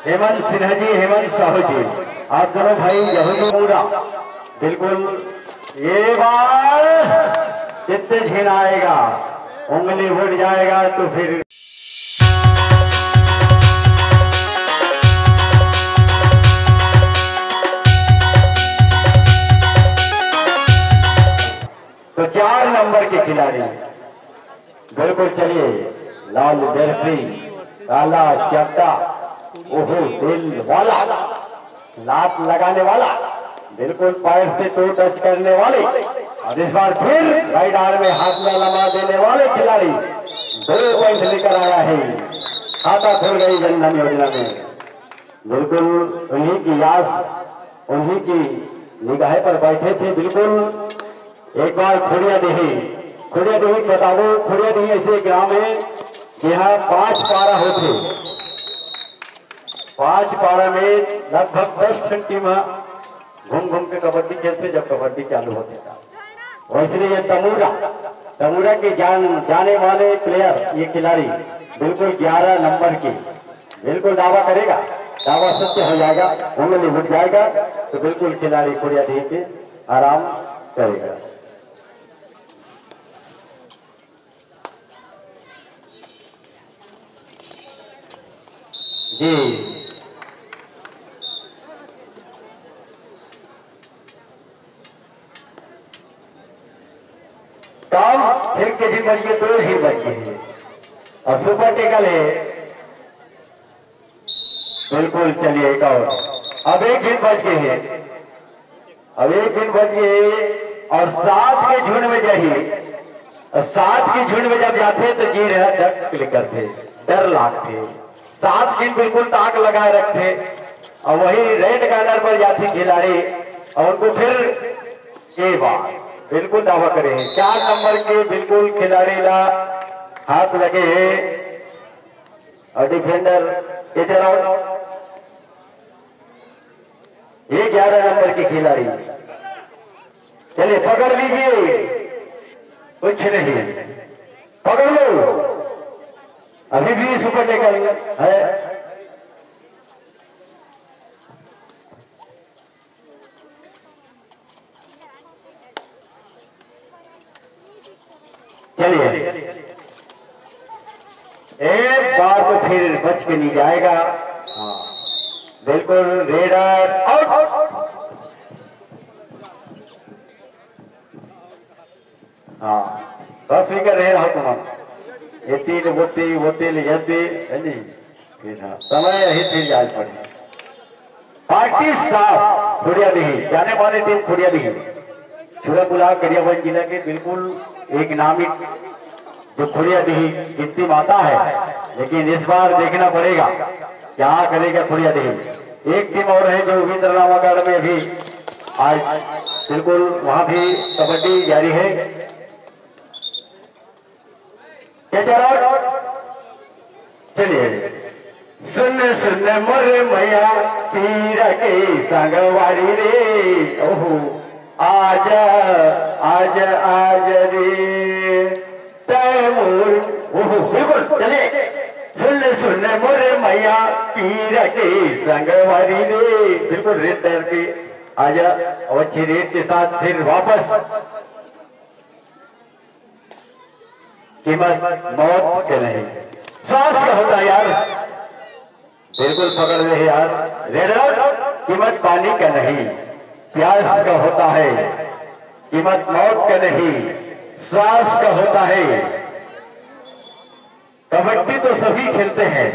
हेमंत सिन्हा जी, हेमंत साहू जी, आप दोनों भाई यही पूरा बिल्कुल। ये बार जितने झीन आएगा उंगली उठ जाएगा तो फिर तो 4 नंबर के खिलाड़ी बिल्कुल। चलिए, लाल जर्सी, काला चट्टा, ओहो दिल वाला, लात लगाने वाला, बिल्कुल पैर से तो टच करने वाले, और इस बार फिर राइट आर्म में हाथ में लगा देने वाले खिलाड़ी 2 पॉइंट लेकर आया है। खाता खुल गई जनधन योजना में। बिल्कुल उन्हीं की याद, उन्हीं की निगाह पर बैठे थे। बिल्कुल एक बार खुड़िया देही बताओ। खुड़िया देही ऐसे ग्राम है यहाँ 5 पारा होते। 5 पारा में लगभग 10 टीम घूम के कबड्डी खेलते जब कबड्डी चालू होते था। वैसे ये तमूरा के जाने वाले प्लेयर, ये खिलाड़ी बिल्कुल 11 नंबर की बिल्कुल दावा करेगा, दावा सत्य हो जाएगा, उंगली उठ जाएगा तो बिल्कुल खिलाड़ी खुड़िया देही के आराम करेगा। जी काम फिर के भी बचिए, 2 ही बचे हैं और सुपर टेकल है। बिल्कुल चलिए एक और, अब 1 दिन बच गए हैं, अब 1 दिन बच गए और 7 के झुंड में जाइए। और 7 की झुंड में जब जाते तो जी रहा डर क्लिक करते, डर लागते। 7 दिन बिल्कुल ताक लगाए रखते और वही रेड कार्नर पर जाती खिलाड़ी और उनको फिर ये बात बिल्कुल दावा करे। 4 नंबर के बिल्कुल खिलाड़ी ला हाथ लगे और डिफेंडर इधर आओ। ये 11 नंबर के खिलाड़ी, चलिए पकड़ लीजिए, कुछ नहीं, पकड़ लो, अभी भी सुपर टेकल है। चलिए एक बार तो फिर बच के नहीं जाएगा। हाँ बिल्कुल रेडर आउट। हाँ बस स्वीकार रहे रहा तुम ये 3 वो 3 समय ही फिर जांच पड़े। पार्टी स्टाफ खुड़िया देही, जाने माने टीम खुड़िया देही छुराकुला गरियाबंद जिला के बिल्कुल एक नामी जो खुड़िया देही गिनती माता है। लेकिन इस बार देखना पड़ेगा क्या करेगा खुड़िया देही। एक टीम और है जो रविंद्रनाथ में भी आज बिल्कुल वहां भी कबड्डी जारी है। चलिए सुन मोरे मैया पीर के संगवारी रे, ओहो आज आज आज रे तैमूर। ओहो बिल्कुल चलिए सुन मोरे मैया पीर के संगवारी रे। बिल्कुल रेत तैर के आजा और अच्छी रेत के साथ फिर वापस। कीमत मौत के नहीं, श्वास का होता है यार, बिल्कुल पकड़ रहे यार। रेडर कीमत पानी का नहीं, प्यास का होता है। कीमत मौत का नहीं, श्वास का होता है। कबड्डी तो सभी खेलते हैं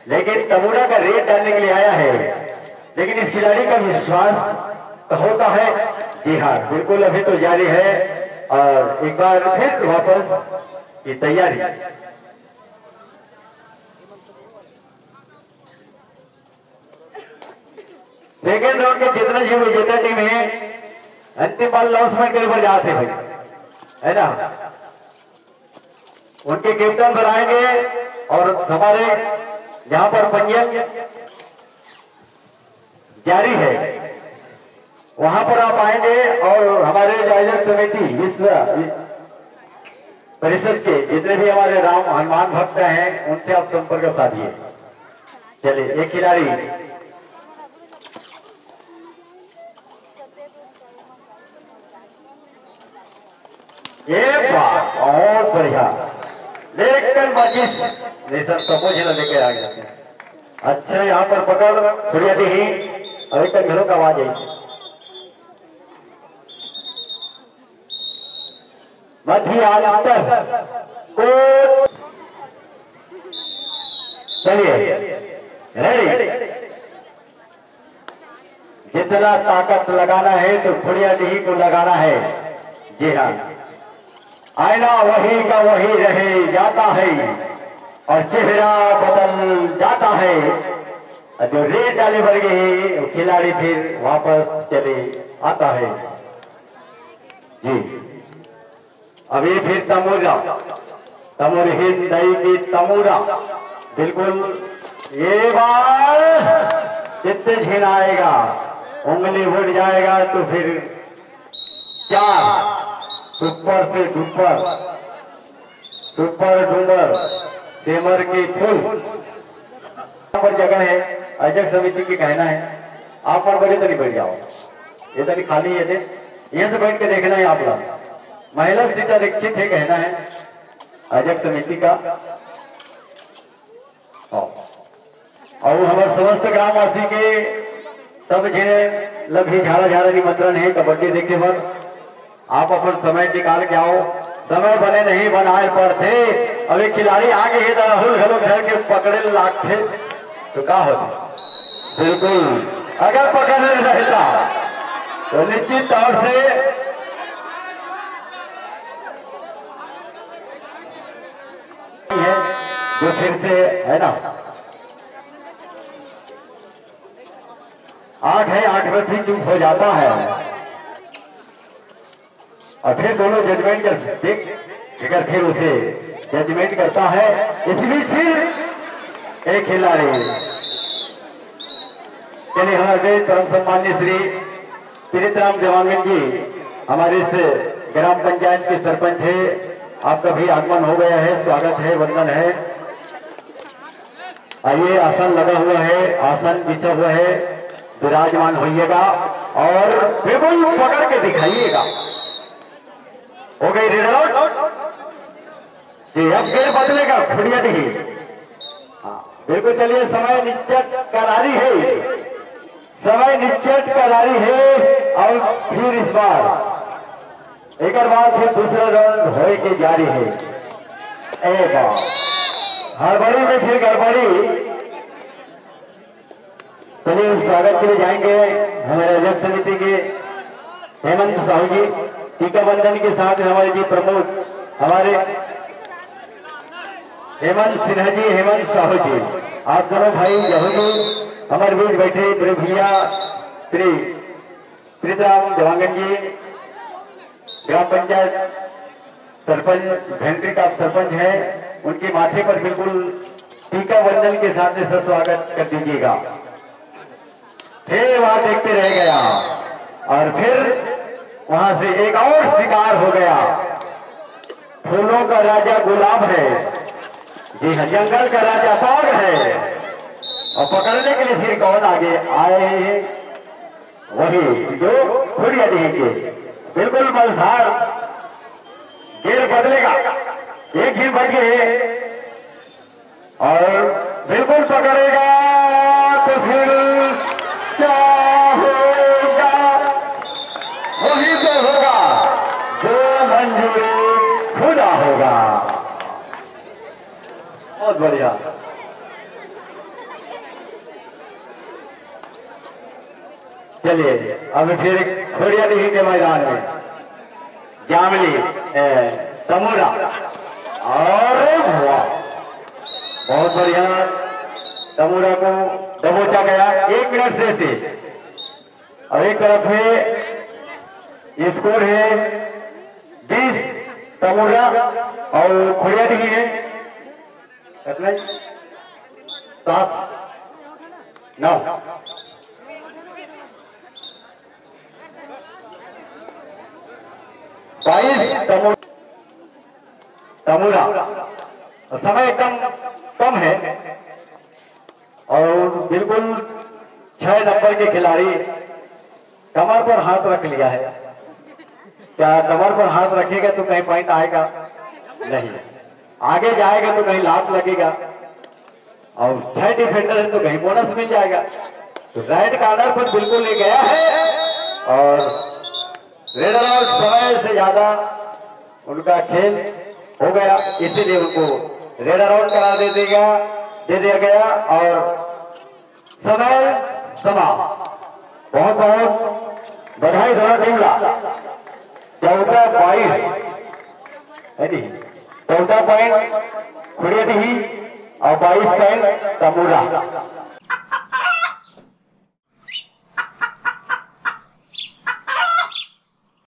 लेकिन तमूरा का रेट डालने के लिए आया है। लेकिन इस खिलाड़ी का विश्वास होता है। जी हाँ बिल्कुल अभी तो जारी है और एक बार फिर वापस की तैयारी। सेकेंड राउंड के जितना जी विजेता टीम है अंतिम बॉल लॉन्चमेंट के ऊपर जाते भाई है ना, उनके कैप्टन बनाएंगे और हमारे जहां पर पंजीयन जारी है वहां पर आप आएंगे और हमारे आयोजक समिति विश्व परिषद के जितने भी हमारे राम हनुमान भक्त हैं उनसे आप संपर्क साधिए। चलिए एक खिलाड़ी एक बार बहुत बढ़िया, लेकिन बचिस नेशन समझ न लेके आ गया। अच्छा यहाँ पर पकड़ बढ़िया दी, अभी तक घरों का आवाज आई मध्य अंतर को। चलिए रेडी, जितना ताकत लगाना है तो खुड़िया डी को लगाना है। जी हाँ, आईना वही का वही रहे जाता है और चेहरा बदल जाता है। जो रेड डाले बढ़ गई खिलाड़ी फिर वापस चले आता है। जी अभी फिर तमूरा तमुर हिंदई की तमूरा बिल्कुल ये बार कितने झीन आएगा, उंगली उठ जाएगा तो फिर चार सुपर से डुपर, सुपर डुबर सेमर की फुल पर जगह है। अध्यक्ष समिति की कहना है आप पर बड़े तरी बैठ जाओ, ये तरी खाली है यहाँ से बैठ के देखना है आप लोग। महिला सीट आरक्षित है कहना है अध्यक्ष समिति का। और हमारे समस्त ग्रामवासी के सब जिन्हें लभी झाड़ा झाड़ा निमंत्रण है कबड्डी देखने पर आप अपन समय निकाल के आओ। समय बने नहीं बनाए पर थे, अभी खिलाड़ी आगे ही राहुल घरों घर के पकड़े लाख थे तो क्या होता। बिल्कुल अगर पकड़ने रहता तो निश्चित तौर से है जो फिर से है ना 8 है 8 में फिर चुप हो जाता है और फिर दोनों जजमेंट कर फिर उसे जजमेंट करता है। इस बीच फिर एक खिलाड़ी चलिए हमारे परम सम्मान्य श्री पीड़ितराम देवांगन जी हमारे इस ग्राम पंचायत के सरपंच है, आपका भी आगमन हो गया है, स्वागत है, वंदन है। आइए आसन लगा हुआ है, आसन बिछा हुआ है, विराजमान होइएगा और बिल्कुल पकड़ के दिखाइएगा। हो गई रेड आउट जी, अब गेर बदलेगा खुड़िया नहीं। हाँ बिल्कुल चलिए, समय निश्चित करारी है, समय निश्चित करारी है और फिर इस बार एक बार फिर दूसरा राउंड हो के जारी है। एक हड़बड़ी में फिर गड़बड़ी। चलिए स्वागत के लिए जाएंगे हमारे अध्यक्ष समिति के हेमंत साहू जी, टीका बंधन के साथ हमारे जी प्रमुख हमारे हेमंत सिन्हा जी, हेमंत साहू जी, आप दोनों भाई जहू हमारे बीच बैठे बड़े भैया श्री पीड़ितराम देवांगन जी, ग्राम पंचायत सरपंच घंटी का सरपंच है, उनके माथे पर बिल्कुल टीका बंधन के साथ स्वागत कर दीजिएगा। फिर वहां देखते रह गया और फिर वहां से एक और शिकार हो गया। फूलों का राजा गुलाब है, जी हाँ, जंगल का राजा बाघ है और पकड़ने के लिए फिर कौन आगे आए हैं, वही जो खुड़िया देंगे। बिल्कुल मलधार गेर बदलेगा, एक ही बच गए और बिल्कुल पकड़ेगा तो फिर क्या होगा, वही तो होगा जो मंजूरी खुदा होगा। बहुत बढ़िया। चलिए अब फिर खोड़िया नहीं के मैदान में जामली तमूरा और बहुत बढ़िया तमूरा को दबोचा गया 1 मिनट से। और एक तरफ में स्कोर है 20 तमूरा और खोड़िया नहीं है 7 9। तमूरा समय कम है और बिल्कुल 6 नंबर के खिलाड़ी कमर पर हाथ रख लिया है। क्या कमर पर हाथ रखेगा तो कहीं पॉइंट आएगा नहीं, आगे जाएगा तो कहीं लात लगेगा, और 6 डिफेंडर है तो कहीं बोनस मिल जाएगा। तो राइट कॉर्नर पर बिल्कुल ले गया है और रेड आउट समय से ज्यादा उनका खेल हो गया, इसीलिए उनको रेड आउट करा दे दिया गया और समय समाप्त। बहुत बहुत बधाई दोनों टीम का। 14-22 14 पॉइंट खुड़िया दी और 22 पॉइंट तमूरा।